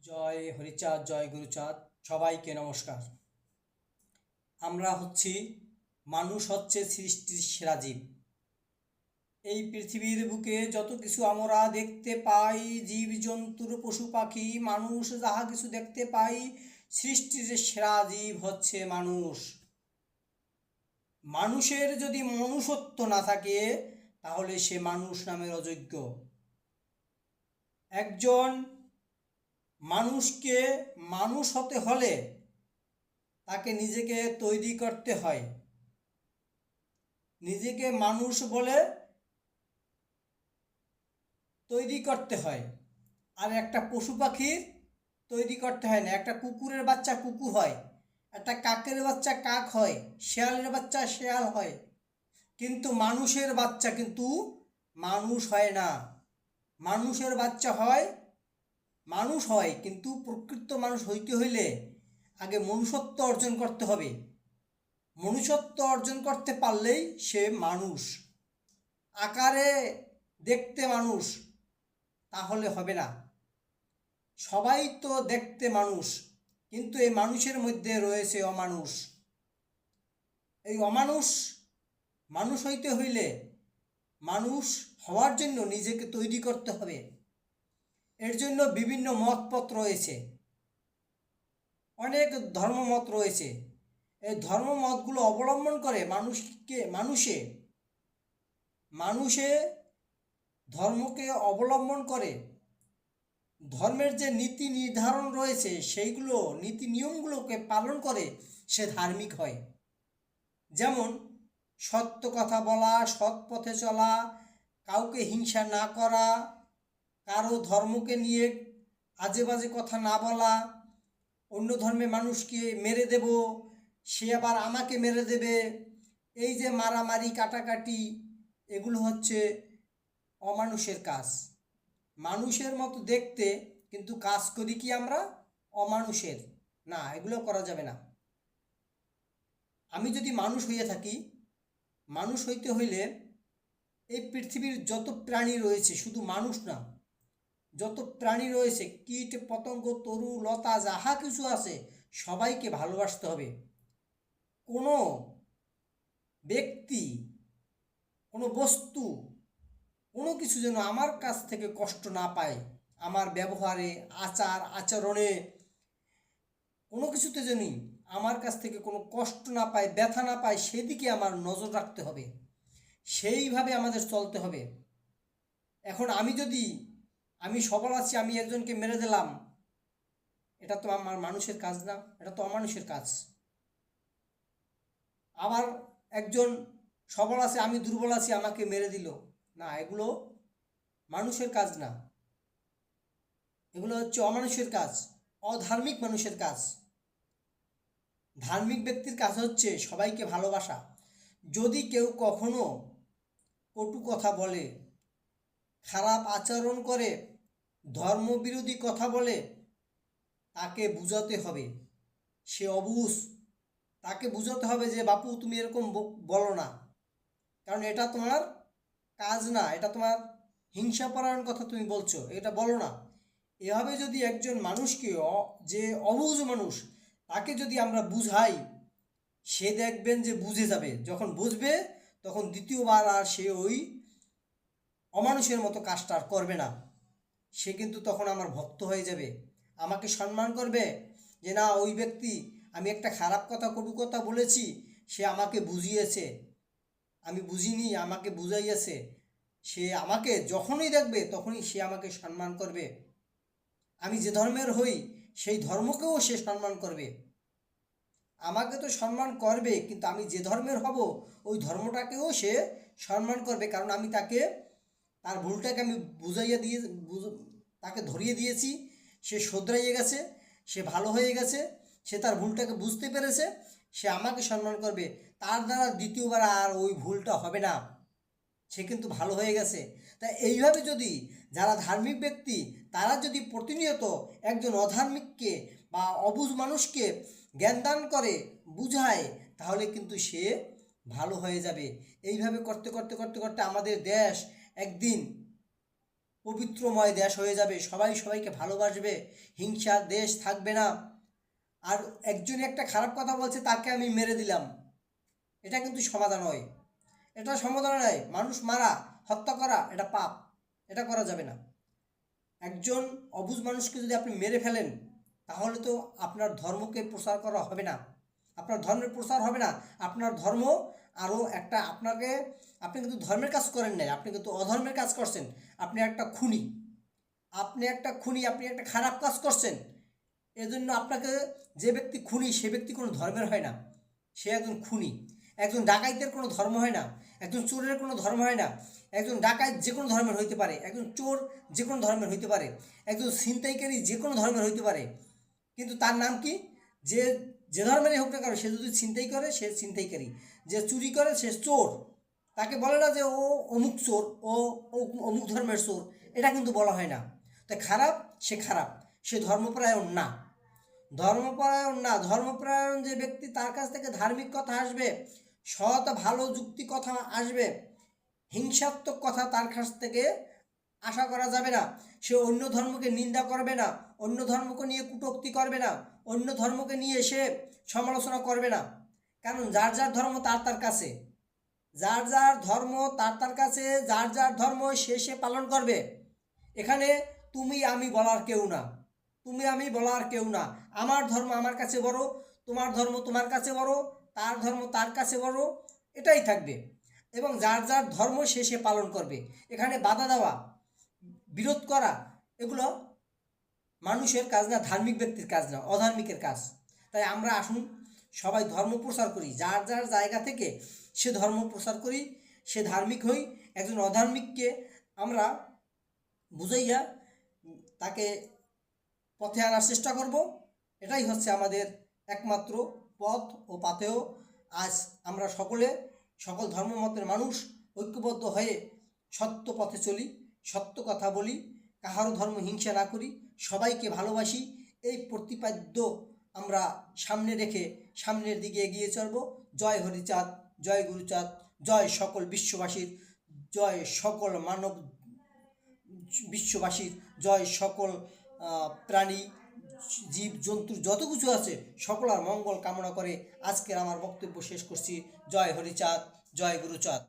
জয় হরিচাঁদ, জয় গুরুচাঁদ। সবাইকে নমস্কার। আমরা মানুষ হচ্ছে সৃষ্টির সেরা জীব। এই পৃথিবীর বুকে যত কিছু আমরা দেখতে পাই, জীব জন্তুর পশু পাখি মানুষ যাহা কিছু দেখতে পাই, সৃষ্টির সেরা জীব হচ্ছে মানুষ। মানুষের যদি মনুষ্যত্ব না থাকে তাহলে সে মানুষ নামের অযোগ্য। একজন মানুষকে মানুষ হতে হলে তাকে নিজেকে তৈরি করতে হয়, নিজেকে মানুষ বলে তৈরি করতে হয়। আর একটা পশু পাখির তৈরি করতে হয় না। একটা কুকুরের বাচ্চা কুকুর হয়, একটা কাকের বাচ্চা কাক হয়, শেয়ালের বাচ্চা শেয়াল হয়, কিন্তু মানুষের বাচ্চা কিন্তু মানুষ হয় না। মানুষের বাচ্চা হয় মানুষ হয়, কিন্তু প্রকৃত মানুষ হইতে হইলে আগে মনুষ্যত্ব অর্জন করতে হবে। মনুষ্যত্ব অর্জন করতে পারলেই সে মানুষ। আকারে দেখতে মানুষ, তাহলে হবে না। সবাই তো দেখতে মানুষ, কিন্তু এই মানুষের মধ্যে রয়েছে অমানুষ। এই অমানুষ মানুষ হইতে হইলে মানুষ হওয়ার জন্য নিজেকে তৈরি করতে হবে। এর জন্য বিভিন্ন মতপথ রয়েছে, অনেক ধর্মমত রয়েছে। এই ধর্মমতগুলো অবলম্বন করে মানুষে ধর্মকে অবলম্বন করে। ধর্মের যে নীতি নির্ধারণ রয়েছে সেইগুলো নীতি নিয়মগুলোকে পালন করে সে ধার্মিক হয়। যেমন সত্য কথা বলা, সৎ পথে চলা, কাউকে হিংসা না করা, কারো ধর্মকে নিয়ে আজে বাজে কথা না বলা, অন্য ধর্মে মানুষকে মেরে দেব, সে আবার আমাকে মেরে দেবে, এই যে মারামারি কাটাকাটি, এগুলো হচ্ছে অমানুষের কাজ। মানুষের মতো দেখতে, কিন্তু কাজ করি কি আমরা অমানুষের। না, এগুলো করা যাবে না। আমি যদি মানুষ হইয়া থাকি, মানুষ হইতে হইলে এই পৃথিবীর যত প্রাণী রয়েছে, শুধু মানুষ না, যত প্রাণী রয়েছে, কীট পতঙ্গ তরু লতা যাহা কিছু আছে, সবাইকে ভালোবাসতে হবে। কোনো ব্যক্তি, কোনো বস্তু, কোনো কিছু যেন আমার কাছ থেকে কষ্ট না পায়। আমার ব্যবহারে, আচার আচরণে, কোনো কিছুতে যেন আমার কাছ থেকে কোনো কষ্ট না পায়, ব্যথা না পায়, সেদিকে আমার নজর রাখতে হবে। সেইভাবে আমাদের চলতে হবে। এখন আমি সবল আছি, আমি একজনকে মেরে দিলাম, এটা তো আমার মানুষের কাজ না, এটা তো অমানুষের কাজ। আবার একজন সবল আছে, আমি দুর্বল আছি, আমাকে মেরে দিল, না, এগুলো মানুষের কাজ না, এগুলো হচ্ছে অমানুষের কাজ, অধার্মিক মানুষের কাজ। ধার্মিক ব্যক্তির কাজ হচ্ছে সবাইকে ভালোবাসা। যদি কেউ কখনো কটু কথা বলে, খারাপ আচরণ করে, ধর্মবিরোধী কথা বলে, তাকে বুঝাতে হবে সে অবুঝ। তাকে বুঝাতে হবে যে বাপু তুমি এরকম বলো না, কারণ এটা তোমার কাজ না, এটা তোমার হিংসাপরায়ণ কথা তুমি বলছো, এটা বলো না। এভাবে যদি একজন মানুষকে যে অবুঝ মানুষ, তাকে যদি আমরা বুঝাই, সে দেখবেন যে বুঝে যাবে। যখন বুঝবে তখন দ্বিতীয়বার আর সে ওই অমানুষের মতো কাজটা আর করবে না। সে কিন্তু তখন আমার ভক্ত হয়ে যাবে, আমাকে সম্মান করবে। যে না, ওই ব্যক্তি, আমি একটা খারাপ কথা কটু কথা বলেছি, সে আমাকে বুঝিয়েছে, আমি বুঝিনি, আমাকে বুঝাইয়াছে। সে আমাকে যখনই দেখবে তখনই সে আমাকে সম্মান করবে। আমি যে ধর্মের হই সেই ধর্মকেও সে সম্মান করবে। আমাকে তো সম্মান করবে, কিন্তু আমি যে ধর্মের হব ওই ধর্মটাকেও সে সম্মান করবে, কারণ আমি তার ভুলটাকে আমি বুঝাইয়া দিয়ে তাকে ধরিয়ে দিয়েছি, সে শোধরাইয়ে গেছে, সে ভালো হয়ে গেছে, সে তার ভুলটাকে বুঝতে পেরেছে, সে আমাকে সম্মান করবে। তার দ্বারা দ্বিতীয়বার আর ওই ভুলটা হবে না, সে কিন্তু ভালো হয়ে গেছে। তাই এইভাবে যদি যারা ধার্মিক ব্যক্তি, তারা যদি প্রতিনিয়ত একজন অধার্মিককে বা অবুঝ মানুষকে জ্ঞানদান করে, বুঝায়, তাহলে কিন্তু সে ভালো হয়ে যাবে। এইভাবে করতে করতে করতে করতে আমাদের দেশ একদিন পবিত্রময় দেশ হয়ে যাবে, সবাই সবাইকে ভালোবাসবে, হিংসার দেশ থাকবে না। আর একজন একটা খারাপ কথা বলছে, তাকে আমি মেরে দিলাম, এটা কিন্তু সমাধান নয়, এটা সমাধান নয়। মানুষ মারা, হত্যা করা এটা পাপ, এটা করা যাবে না। একজন অবুঝ মানুষকে যদি আপনি মেরে ফেলেন, তাহলে তো আপনার ধর্মকে প্রচার করা হবে না, আপনার ধর্মের প্রচার হবে না। আপনার ধর্ম আরও একটা আপনাকে, আপনি কিন্তু ধর্মের কাজ করেন নাই, আপনি কিন্তু অধর্মের কাজ করছেন। আপনি একটা খুনি, আপনি একটা খুনি, আপনি একটা খারাপ কাজ করছেন। এজন্য আপনাকে, যে ব্যক্তি খুনি সে ব্যক্তি কোনো ধর্মের হয় না, সে একজন খুনি। একজন ডাকাইতের কোনো ধর্ম হয় না, একজন চোরের কোনো ধর্ম হয় না। একজন ডাকাইত যে কোনো ধর্মের হইতে পারে, একজন চোর যে কোনো ধর্মের হইতে পারে, একজন ছিনতাইকারী যে কোনো ধর্মের হইতে পারে। কিন্তু তার নাম কি? যে যে ধর্মেরই হোক না কেন, সে যদি ছিনতাই করে সে ছিনতাইকারী, যে চুরি করে সে চোর। তাকে বলে না যে ও অমুক চোর, ও অমুক ধর্মের চোর, এটা কিন্তু বলা হয় না। তাই খারাপ, সে খারাপ, সে ধর্মপরায়ণ না, ধর্মপরায়ণ না। ধর্মপরায়ণ যে ব্যক্তি, তার কাছ থেকে ধার্মিক কথা আসবে, সৎ ভালো যুক্তি কথা আসবে, হিংসাত্মক কথা তার কাছ থেকে আশা করা যাবে না। সে অন্য ধর্মকে নিন্দা করবে না, অন্য ধর্মকে নিয়ে কটূক্তি করবে না, অন্য ধর্মকে নিয়ে সে সমালোচনা করবে না। কারণ যার যার ধর্ম তার তার কাছে, যার যার ধর্ম তার তার কাছে, যার যার ধর্ম সে সে পালন করবে। এখানে তুমি আমি বলার কেউ না, তুমি আমি বলার কেউ না। আমার ধর্ম আমার কাছে বড়, তোমার ধর্ম তোমার কাছে বড়, তার ধর্ম তার কাছে বড়, এটাই থাকবে। এবং যার যার ধর্ম সে সে পালন করবে। এখানে বাধা দেওয়া, বিরোধ করা, এগুলো মানুষের কাজ না, ধার্মিক ব্যক্তির কাজ না, অধার্মিকের কাজ। তাই আমরা আসুন সবাই ধর্ম প্রচার করি, যার যার জায়গা থেকে সে ধর্ম প্রচার করি, সে ধার্মিক হই। একজন অধার্মিককে আমরা বুঝাইয়া তাকে পথে আনার চেষ্টা করব। এটাই হচ্ছে আমাদের একমাত্র পথ ও পাথেয়। আজ আমরা সকলে, সকল ধর্মমতের মানুষ ঐক্যবদ্ধ হয়ে সত্য পথে চলি, সত্য কথা বলি, কাহারও ধর্ম হিংসা না করি, সবাইকে ভালোবাসি। এই প্রতিপাদ্য আমরা সামনে রেখে সামনের দিকে এগিয়ে চলব। জয় হরিচাঁদ, জয় গুরুচাঁদ, জয় সকল বিশ্ববাসীর, জয় সকল মানব বিশ্ববাসীর, জয় সকল প্রাণী জীব জন্তুর যত কিছু আছে সকলের মঙ্গল কামনা করে আজকের আমার বক্তব্য শেষ করছি। জয় হরিচাঁদ, জয় গুরুচাঁদ।